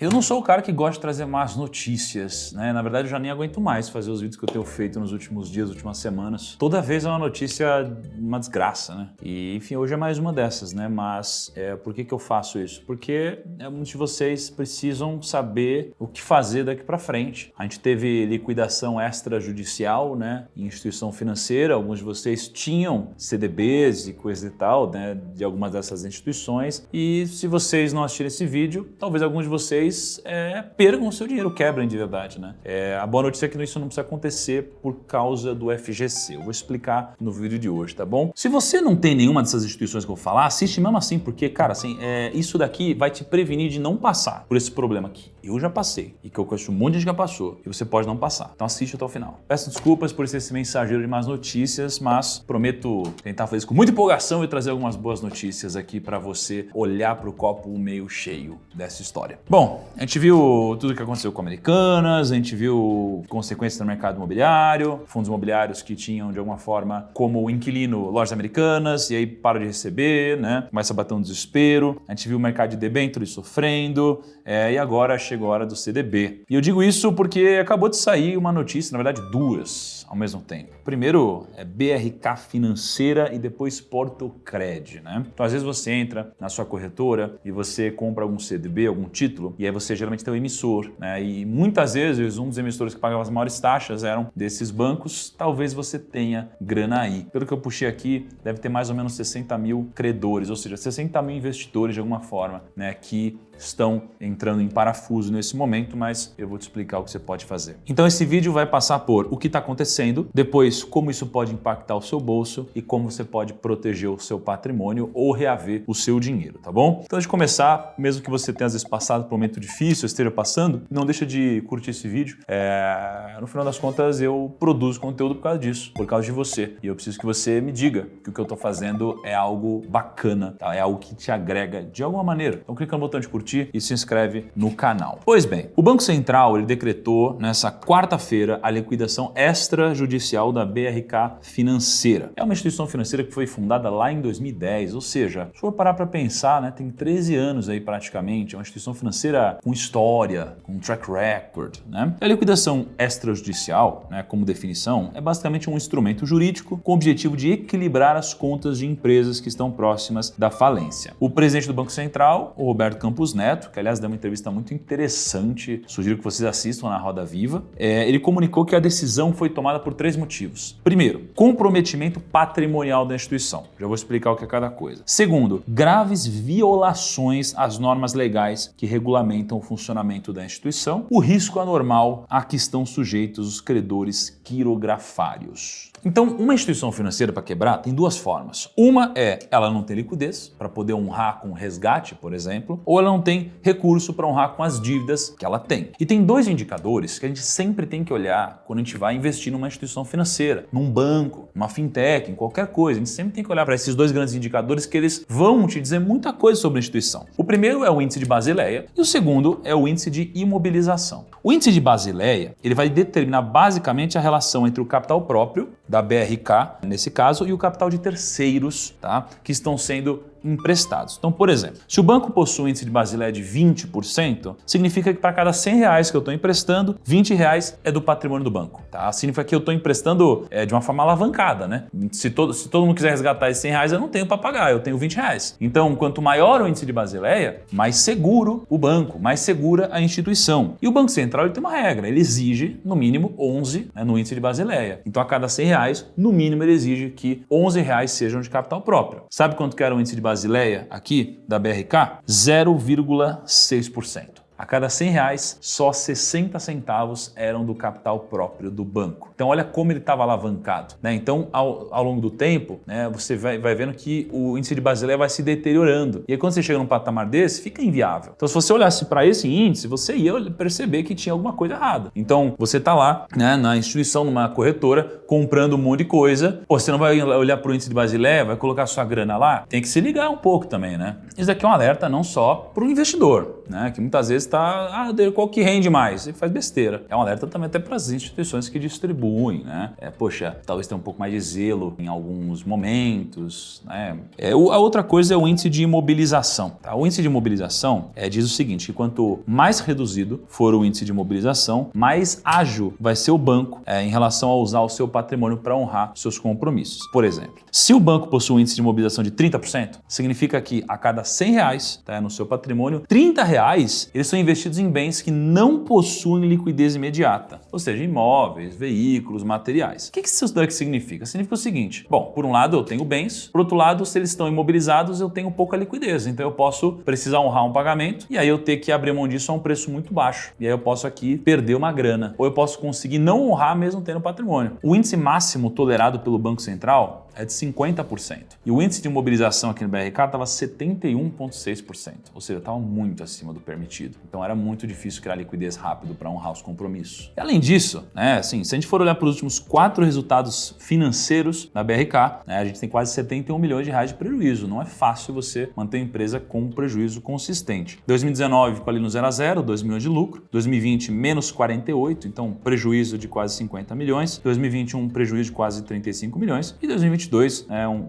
Eu não sou o cara que gosta de trazer más notícias, né? Na verdade, eu já nem aguento mais fazer os vídeos que eu tenho feito nos últimos dias, últimas semanas. Toda vez é uma notícia, uma desgraça, né? E, enfim, hoje é mais uma dessas, né? Mas por que eu faço isso? Porque muitos de vocês precisam saber o que fazer daqui para frente. A gente teve liquidação extrajudicial, né? Em instituição financeira. Alguns de vocês tinham CDBs e coisa e tal, né? De algumas dessas instituições. E se vocês não assistirem esse vídeo, talvez alguns de vocês percam o seu dinheiro, quebrem de verdade, né? A boa notícia é que isso não precisa acontecer por causa do FGC. Eu vou explicar no vídeo de hoje, tá bom? Se você não tem nenhuma dessas instituições que eu vou falar, assiste mesmo assim, porque, cara, assim, isso daqui vai te prevenir de não passar por esse problema aqui. Eu já passei, e que eu conheço um monte de gente que já passou, e você pode não passar. Então assiste até o final. Peço desculpas por ser esse mensageiro de más notícias, mas prometo tentar fazer isso com muita empolgação e trazer algumas boas notícias aqui pra você olhar pro copo meio cheio dessa história. Bom, a gente viu tudo o que aconteceu com Americanas, a gente viu consequências no mercado imobiliário, fundos imobiliários que tinham, de alguma forma, como inquilino lojas americanas, e aí param de receber, né? Começa a bater um desespero. A gente viu o mercado de debêntures sofrendo, e agora chegou a hora do CDB. E eu digo isso porque acabou de sair uma notícia, na verdade duas, ao mesmo tempo. Primeiro é BRK Financeira e depois Portocred, né? Então às vezes você entra na sua corretora e você compra algum CDB, algum título, e aí você geralmente tem um emissor, né? E muitas vezes um dos emissores que pagava as maiores taxas eram desses bancos. Talvez você tenha grana aí. Pelo que eu puxei aqui, deve ter mais ou menos 60 mil credores, ou seja, 60 mil investidores de alguma forma, né? Que estão entrando em parafuso nesse momento, mas eu vou te explicar o que você pode fazer. Então esse vídeo vai passar por o que está acontecendo, depois como isso pode impactar o seu bolso e como você pode proteger o seu patrimônio ou reaver o seu dinheiro, tá bom? Então antes de começar, mesmo que você tenha às vezes passado por um momento difícil, esteja passando, não deixa de curtir esse vídeo. No final das contas eu produzo conteúdo por causa disso, por causa de você. E eu preciso que você me diga que o que eu estou fazendo é algo bacana, tá? É algo que te agrega de alguma maneira. Então clica no botão de curtir e se inscreve no canal. Pois bem, o Banco Central ele decretou nessa quarta-feira a liquidação extrajudicial da BRK Financeira. É uma instituição financeira que foi fundada lá em 2010, ou seja, se for parar para pensar, né, tem 13 anos aí praticamente, é uma instituição financeira com história, com track record, né? A liquidação extrajudicial, né, como definição, é basicamente um instrumento jurídico com o objetivo de equilibrar as contas de empresas que estão próximas da falência. O presidente do Banco Central, o Roberto Campos Neto, que aliás deu uma entrevista muito interessante, sugiro que vocês assistam na Roda Viva, ele comunicou que a decisão foi tomada por 3 motivos. Primeiro, comprometimento patrimonial da instituição. Já vou explicar o que é cada coisa. Segundo, graves violações às normas legais que regulamentam o funcionamento da instituição. O risco anormal a que estão sujeitos os credores quirografários. Então, uma instituição financeira para quebrar tem 2 formas. Uma é ela não ter liquidez para poder honrar com resgate, por exemplo, ou ela não tem recurso para honrar com as dívidas que ela tem. E tem 2 indicadores que a gente sempre tem que olhar quando a gente vai investir numa instituição financeira, num banco, numa fintech, em qualquer coisa. A gente sempre tem que olhar para esses 2 grandes indicadores que eles vão te dizer muita coisa sobre a instituição. O primeiro é o índice de Basileia e o segundo é o índice de imobilização. O índice de Basileia, ele vai determinar basicamente a relação entre o capital próprio da BRK, nesse caso, e o capital de terceiros, tá? Que estão sendo emprestados. Então, por exemplo, se o banco possui um índice de Basileia de 20%, significa que para cada 100 reais que eu estou emprestando, 20 reais é do patrimônio do banco. Tá? Significa que eu estou emprestando de uma forma alavancada, né? Se todo mundo quiser resgatar esses 100 reais, eu não tenho para pagar, eu tenho 20 reais. Então, quanto maior o índice de Basileia, mais seguro o banco, mais segura a instituição. E o Banco Central ele tem uma regra, ele exige no mínimo 11, né, no índice de Basileia. Então, a cada 100 reais, no mínimo ele exige que 11 reais sejam de capital próprio. Sabe quanto que era o índice de Basileia aqui da BRK? 0,6%. A cada 100 reais, só 60 centavos eram do capital próprio do banco. Então olha como ele estava alavancado, né? Então ao longo do tempo, né, você vai vendo que o índice de Basileia vai se deteriorando. E aí quando você chega num patamar desse, fica inviável. Então se você olhasse para esse índice, você ia perceber que tinha alguma coisa errada. Então você está lá, né, na instituição, numa corretora, comprando um monte de coisa. Pô, você não vai olhar para o índice de Basileia, vai colocar sua grana lá? Tem que se ligar um pouco também, né? Isso daqui é um alerta não só para o investidor, né, que muitas vezes está, qual que rende mais? E faz besteira. É um alerta também até para as instituições que distribuem, né? Talvez tenha um pouco mais de zelo em alguns momentos, né? A outra coisa é o índice de imobilização. Tá? O índice de imobilização diz o seguinte, que quanto mais reduzido for o índice de imobilização, mais ágil vai ser o banco em relação a usar o seu patrimônio para honrar seus compromissos. Por exemplo, se o banco possui um índice de imobilização de 30%, significa que a cada R$100 no seu patrimônio, R$30 eles são investidos em bens que não possuem liquidez imediata, ou seja, imóveis, veículos, materiais. O que isso daqui significa? Significa o seguinte, bom, por um lado eu tenho bens, por outro lado, se eles estão imobilizados, eu tenho pouca liquidez, então eu posso precisar honrar um pagamento e aí eu ter que abrir mão disso a um preço muito baixo, e aí eu posso aqui perder uma grana, ou eu posso conseguir não honrar mesmo tendo patrimônio. O índice máximo tolerado pelo Banco Central é de 50%. E o índice de imobilização aqui no BRK estava 71,6%, ou seja, estava muito acima do permitido. Então era muito difícil criar liquidez rápido para honrar os compromissos. E além disso, se a gente for olhar para os últimos 4 resultados financeiros da BRK, a gente tem quase R$71 milhões de prejuízo. Não é fácil você manter a empresa com um prejuízo consistente. 2019 ficou ali no 0 a 0, 2 milhões de lucro. 2020, menos 48, então prejuízo de quase 50 milhões. 2021, prejuízo de quase 35 milhões. E 2022,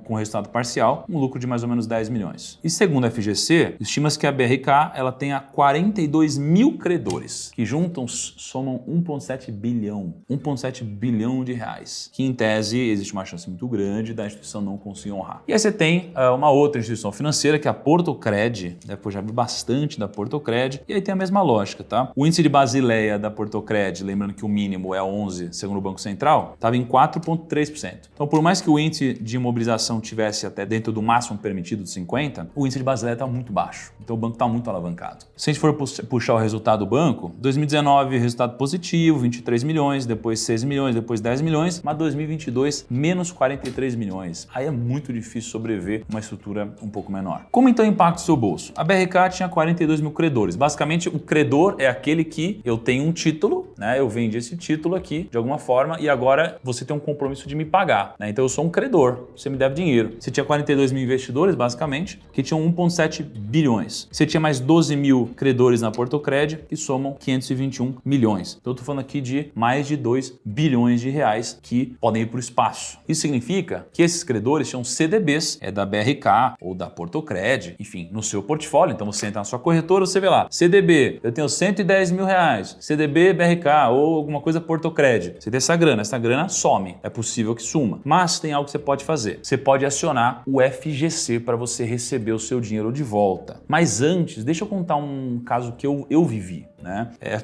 com resultado parcial, um lucro de mais ou menos 10 milhões. E segundo a FGC, estima-se que a BRK ela tenha 42 mil credores, que juntos somam 1,7 bilhão. 1,7 bilhão de reais, que em tese existe uma chance muito grande da instituição não conseguir honrar. E aí você tem uma outra instituição financeira, que é a Portocred, depois já vi bastante da Portocred, e aí tem a mesma lógica, tá? O índice de Basileia da Portocred, lembrando que o mínimo é 11, segundo o Banco Central, estava em 4,3%. Então, por mais que o índice de imobilização tivesse até dentro do máximo permitido de 50, o índice de Basileia está muito baixo. Então o banco está muito alavancado. Se a gente for puxar o resultado do banco, 2019 resultado positivo, 23 milhões, depois 6 milhões, depois 10 milhões, mas 2022 menos 43 milhões. Aí é muito difícil sobreviver uma estrutura um pouco menor. Como então impacta o seu bolso? A BRK tinha 42 mil credores. Basicamente, o credor é aquele que eu tenho um título, eu vendi esse título aqui de alguma forma e agora você tem um compromisso de me pagar. Então eu sou um credor, você me deve dinheiro. Você tinha 42 mil investidores, basicamente, que tinham 1,7 bilhões. Você tinha mais 12 mil credores na Portocred, que somam 521 milhões. Então eu estou falando aqui de mais de 2 bilhões de reais que podem ir para o espaço. Isso significa que esses credores tinham CDBs, da BRK ou da Portocred, enfim, no seu portfólio. Então você entra na sua corretora, você vê lá, CDB, eu tenho 110 mil reais, CDB BRK ou alguma coisa Portocred. Você tem essa grana some. É possível que suma. Mas tem algo que você pode fazer. Você pode acionar o FGC para você receber o seu dinheiro de volta. Mas antes, deixa eu contar um caso que eu vivi.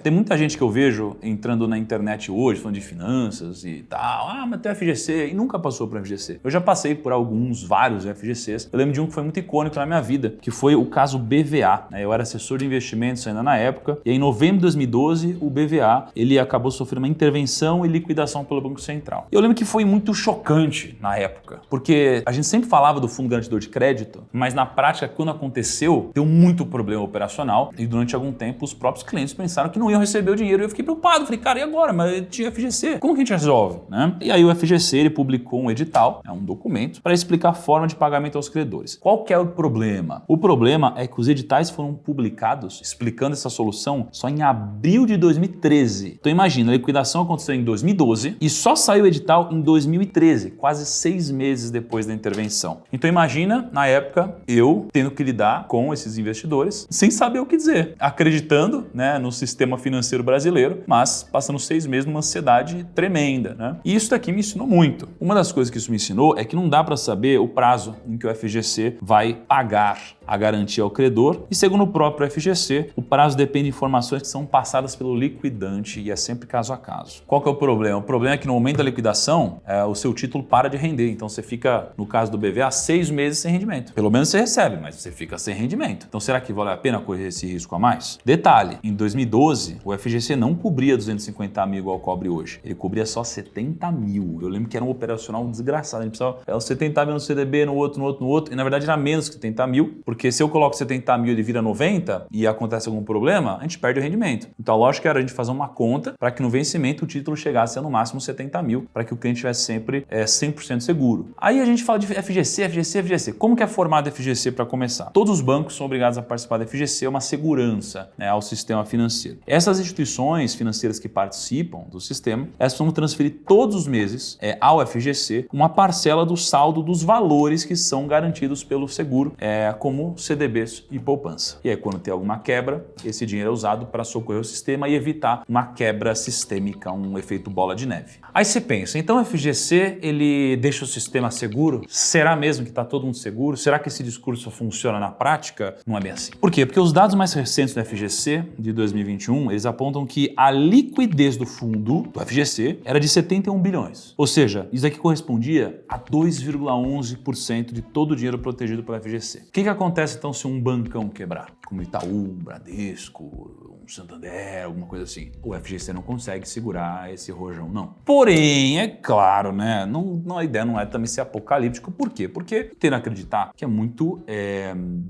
Tem muita gente que eu vejo entrando na internet hoje, falando de finanças e tal, mas tem o FGC, e nunca passou para o FGC. Eu já passei por vários FGCs. Eu lembro de um que foi muito icônico na minha vida, que foi o caso BVA. Eu era assessor de investimentos ainda na época, e em novembro de 2012, o BVA ele acabou sofrendo uma intervenção e liquidação pelo Banco Central. Eu lembro que foi muito chocante na época, porque a gente sempre falava do Fundo Garantidor de Crédito, mas na prática, quando aconteceu, deu muito problema operacional, e durante algum tempo os próprios clientes pensaram que não iam receber o dinheiro e eu fiquei preocupado. Falei, cara, e agora? Mas tinha FGC. Como que a gente resolve? E aí o FGC ele publicou um edital, um documento, para explicar a forma de pagamento aos credores. Qual que é o problema? O problema é que os editais foram publicados explicando essa solução só em abril de 2013. Então imagina, a liquidação aconteceu em 2012 e só saiu o edital em 2013, quase 6 meses depois da intervenção. Então imagina, na época, eu tendo que lidar com esses investidores sem saber o que dizer, acreditando, no sistema financeiro brasileiro, mas passando 6 meses numa ansiedade tremenda. E isso daqui me ensinou muito. Uma das coisas que isso me ensinou é que não dá para saber o prazo em que o FGC vai pagar a garantia ao credor e, segundo o próprio FGC, o prazo depende de informações que são passadas pelo liquidante e é sempre caso a caso. Qual que é o problema? O problema é que no momento da liquidação, o seu título para de render, então você fica, no caso do BVA, 6 meses sem rendimento. Pelo menos você recebe, mas você fica sem rendimento. Então será que vale a pena correr esse risco a mais? Detalhe, em 2012, o FGC não cobria 250 mil igual cobre hoje. Ele cobria só 70 mil. Eu lembro que era um operacional desgraçado. A gente precisava 70 mil no CDB, no outro. E na verdade era menos que 70 mil, porque se eu coloco 70 mil e ele vira 90 e acontece algum problema, a gente perde o rendimento. Então a lógica era a gente fazer uma conta para que no vencimento o título chegasse a no máximo 70 mil, para que o cliente tivesse sempre 100% seguro. Aí a gente fala de FGC. Como que é formado FGC para começar? Todos os bancos são obrigados a participar da FGC, é uma segurança, né, ao sistema financeiro. Essas instituições financeiras que participam do sistema, elas vão transferir todos os meses ao FGC uma parcela do saldo dos valores que são garantidos pelo seguro, como CDBs e poupança. E aí quando tem alguma quebra, esse dinheiro é usado para socorrer o sistema e evitar uma quebra sistêmica, um efeito bola de neve. Aí você pensa, então o FGC ele deixa o sistema seguro? Será mesmo que está todo mundo seguro? Será que esse discurso funciona na prática? Não é bem assim. Por quê? Porque os dados mais recentes do FGC de 2021, eles apontam que a liquidez do fundo do FGC era de 71 bilhões. Ou seja, isso aqui correspondia a 2,11% de todo o dinheiro protegido pelo FGC. O que acontece então se um bancão quebrar? Como Itaú, Bradesco, Santander, alguma coisa assim. O FGC não consegue segurar esse rojão, não. Porém, é claro, né? A ideia não é também ser apocalíptico. Por quê? Porque tem que acreditar que é muito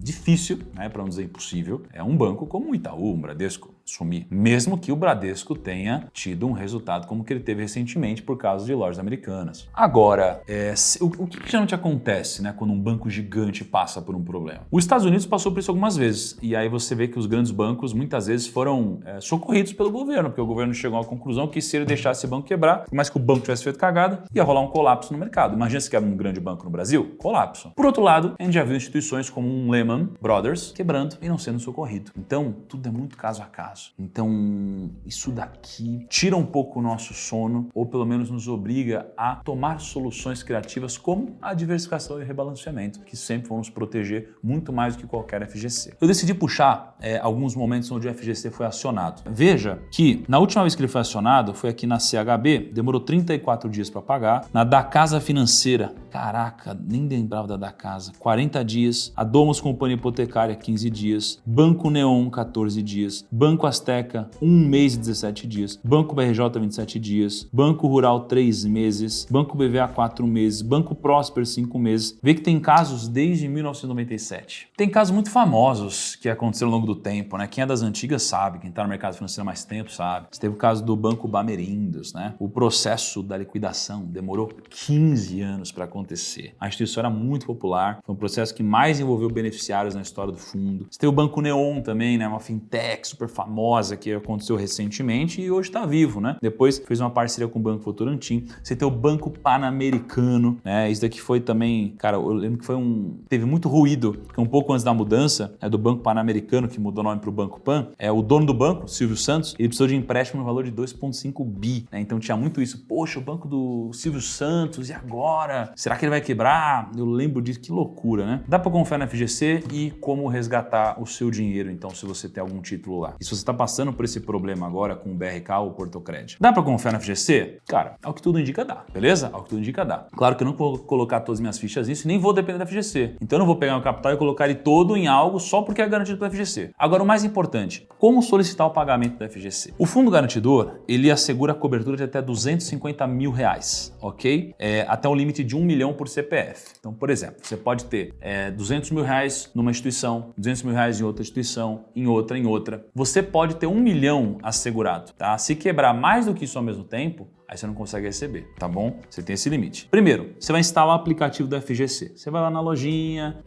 difícil, né, para não dizer impossível, um banco como o Itaú, o Bradesco, sumir. Mesmo que o Bradesco tenha tido um resultado como que ele teve recentemente por causa de lojas americanas. Agora, o que geralmente acontece, né, quando um banco gigante passa por um problema? Os Estados Unidos passou por isso algumas vezes. E aí você vê que os grandes bancos muitas vezes foram socorridos pelo governo, porque o governo chegou à conclusão que se ele deixasse esse banco quebrar, por mais que o banco tivesse feito cagada, ia rolar um colapso no mercado. Imagina se quebra um grande banco no Brasil? Colapso. Por outro lado, a gente já viu instituições como um Lehman Brothers quebrando e não sendo socorrido. Então, tudo é muito caso a caso. Então, isso daqui tira um pouco o nosso sono, ou pelo menos nos obriga a tomar soluções criativas como a diversificação e o rebalanceamento, que sempre vão nos proteger muito mais do que qualquer FGC. Eu decidi puxar alguns momentos onde o FGC foi acionado. Veja que na última vez que ele foi acionado, foi aqui na CHB, demorou 34 dias para pagar. Na da Casa Financeira, caraca, nem lembrava da Casa, 40 dias. A Domus Companhia Hipotecária, 15 dias. Banco Neon, 14 dias. Banco Azteca, 1 mês e 17 dias. Banco BRJ, 27 dias. Banco Rural, 3 meses. Banco BVA, 4 meses. Banco Prosper, 5 meses. Vê que tem casos desde 1997. Tem casos muito famosos que aconteceram ao longo do tempo, né? Quem é das antigas sabe, quem está no mercado financeiro há mais tempo sabe. Você teve o caso do Banco Bamerindos, né? O processo da liquidação demorou 15 anos para acontecer. A instituição era muito popular, foi um processo que mais envolveu beneficiários na história do fundo. Você tem o Banco Neon também, né? Uma fintech super famosa que aconteceu recentemente e hoje está vivo, né? Depois fez uma parceria com o Banco Votorantim. Você tem o Banco Pan-Americano, né? Isso daqui foi também, cara, eu lembro que teve muito ruído, porque um pouco antes da mudança do Banco Pan-Americano, que mudou o nome para o Banco Pan, o dono do banco, Silvio Santos, ele precisou de empréstimo no valor de 2,5 bi, né? Então tinha muito isso. Poxa, o banco do Silvio Santos, e agora? Será que ele vai quebrar? Eu lembro disso, que loucura, né? Dá para confiar na FGC e como resgatar o seu dinheiro, então, se você tem algum título lá. E se você está passando por esse problema agora com o BRK ou o Portocred, dá para confiar na FGC? Cara, ao que tudo indica dá, beleza? Ao que tudo indica dá. Claro que eu não vou colocar todas as minhas fichas nisso e nem vou depender da FGC. Então eu não vou pegar o capital e colocar ele todo em algo só porque é garantido pela FGC. Agora, o mais importante, como solicitar o pagamento da FGC? O fundo garantidor, ele assegura a cobertura de até 250 mil reais, ok? Até um limite de 1 milhão por CPF. Então, por exemplo, você pode ter 200 mil reais numa instituição, 200 mil reais em outra instituição, em outra. Você pode ter 1 milhão assegurado, tá? Se quebrar mais do que isso ao mesmo tempo, aí você não consegue receber, tá bom? Você tem esse limite. Primeiro, você vai instalar o aplicativo do FGC. Você vai lá na lojinha,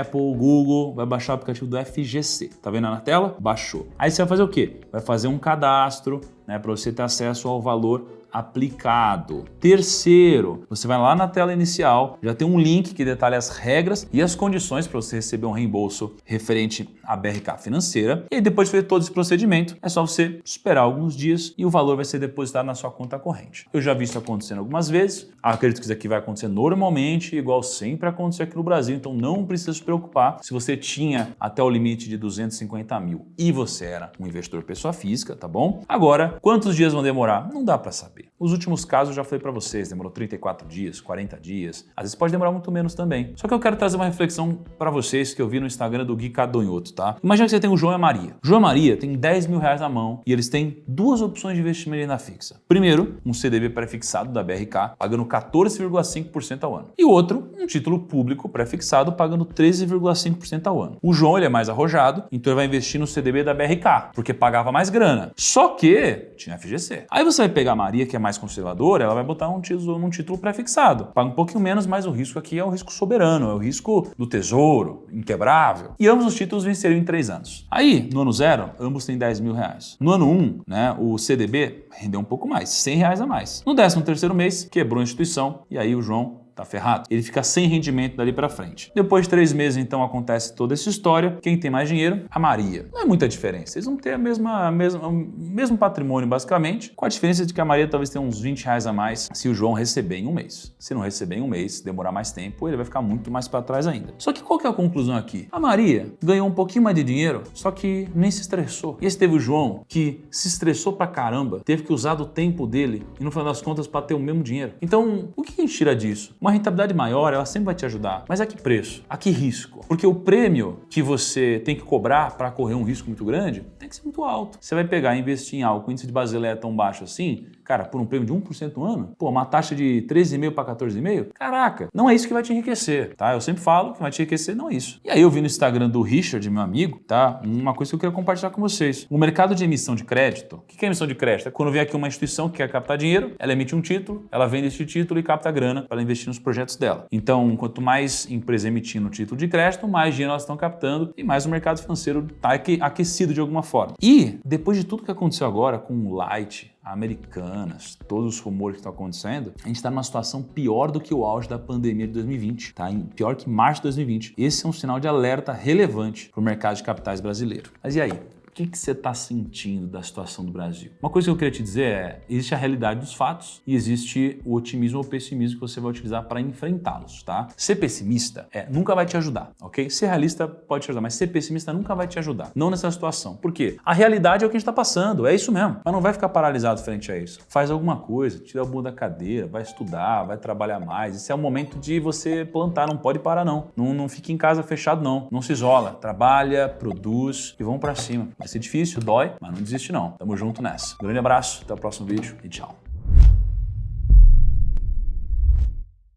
Apple, Google, vai baixar o aplicativo do FGC. Tá vendo na tela? Baixou. Aí você vai fazer o quê? Vai fazer um cadastro, né, para você ter acesso ao valor aplicado. Terceiro, você vai lá na tela inicial, já tem um link que detalha as regras e as condições para você receber um reembolso referente à BRK financeira. E aí, depois de fazer todo esse procedimento, é só você esperar alguns dias e o valor vai ser depositado na sua conta corrente. Eu já vi isso acontecendo algumas vezes, acredito que isso aqui vai acontecer normalmente, igual sempre aconteceu aqui no Brasil, então não precisa se preocupar se você tinha até o limite de 250 mil e você era um investidor pessoa física, tá bom? Agora, quantos dias vão demorar? Não dá para saber. Os últimos casos eu já falei para vocês, demorou 34 dias, 40 dias, às vezes pode demorar muito menos também. Só que eu quero trazer uma reflexão para vocês que eu vi no Instagram do Gui Cadonhoto, tá? Imagina que você tem o João e a Maria. O João e a Maria tem 10 mil reais na mão e eles têm duas opções de investimento em renda fixa. Primeiro, um CDB pré-fixado da BRK, pagando 14,5% ao ano. E o outro, um título público pré-fixado, pagando 13,5% ao ano. O João, ele é mais arrojado, então ele vai investir no CDB da BRK, porque pagava mais grana. Só que tinha FGC. Aí você vai pegar a Maria, que é mais conservadora, ela vai botar num título pré-fixado. Paga um pouquinho menos, mas o risco aqui é o risco soberano, é o risco do tesouro, inquebrável. E ambos os títulos venceriam em 3 anos. Aí, no ano 0, ambos têm 10 mil reais. No ano 1, né, o CDB rendeu um pouco mais, 100 reais a mais. No 13º mês, quebrou a instituição e aí o João tá ferrado. Ele fica sem rendimento dali pra frente. Depois de 3 meses, então, acontece toda essa história. Quem tem mais dinheiro? A Maria. Não é muita diferença. Eles vão ter o mesmo patrimônio, basicamente, com a diferença de que a Maria talvez tenha uns 20 reais a mais se o João receber em um mês. Se não receber em um mês, demorar mais tempo, ele vai ficar muito mais para trás ainda. Só que qual que é a conclusão aqui? A Maria ganhou um pouquinho mais de dinheiro, só que nem se estressou. E esse teve o João, que se estressou pra caramba, teve que usar do tempo dele e, no final das contas, para ter o mesmo dinheiro. Então, o que a gente tira disso? Uma rentabilidade maior, ela sempre vai te ajudar. Mas a que preço? A que risco? Porque o prêmio que você tem que cobrar para correr um risco muito grande tem que ser muito alto. Você vai pegar e investir em algo com índice de Basileia é tão baixo assim, cara, por um prêmio de 1% no ano, pô, uma taxa de 13,5% para 14,5%, caraca, não é isso que vai te enriquecer, tá? Eu sempre falo que vai te enriquecer, não é isso. E aí eu vi no Instagram do Richard, meu amigo, tá? Uma coisa que eu quero compartilhar com vocês. O mercado de emissão de crédito, o que é emissão de crédito? É quando vem aqui uma instituição que quer captar dinheiro, ela emite um título, ela vende esse título e capta grana para investir nos projetos dela. Então, quanto mais empresa emitindo título de crédito, mais dinheiro elas estão captando e mais o mercado financeiro está aquecido de alguma forma. E depois de tudo que aconteceu agora com o Light, Americanas, todos os rumores que estão acontecendo, a gente está numa situação pior do que o auge da pandemia de 2020, tá? Pior que março de 2020. Esse é um sinal de alerta relevante para o mercado de capitais brasileiro. Mas e aí? O que você está sentindo da situação do Brasil? Uma coisa que eu queria te dizer é, existe a realidade dos fatos e existe o otimismo ou pessimismo que você vai utilizar para enfrentá-los, tá? Ser pessimista nunca vai te ajudar, ok? Ser realista pode te ajudar, mas ser pessimista nunca vai te ajudar. Não nessa situação. Por quê? A realidade é o que a gente está passando, é isso mesmo. Mas não vai ficar paralisado frente a isso. Faz alguma coisa, tira a bunda da cadeira, vai estudar, vai trabalhar mais. Esse é o momento de você plantar, não pode parar não. Não fique em casa fechado não. Não se isola. Trabalha, produz e vamos para cima. Vai ser difícil, dói, mas não desiste não. Tamo junto nessa. Grande abraço, até o próximo vídeo e tchau.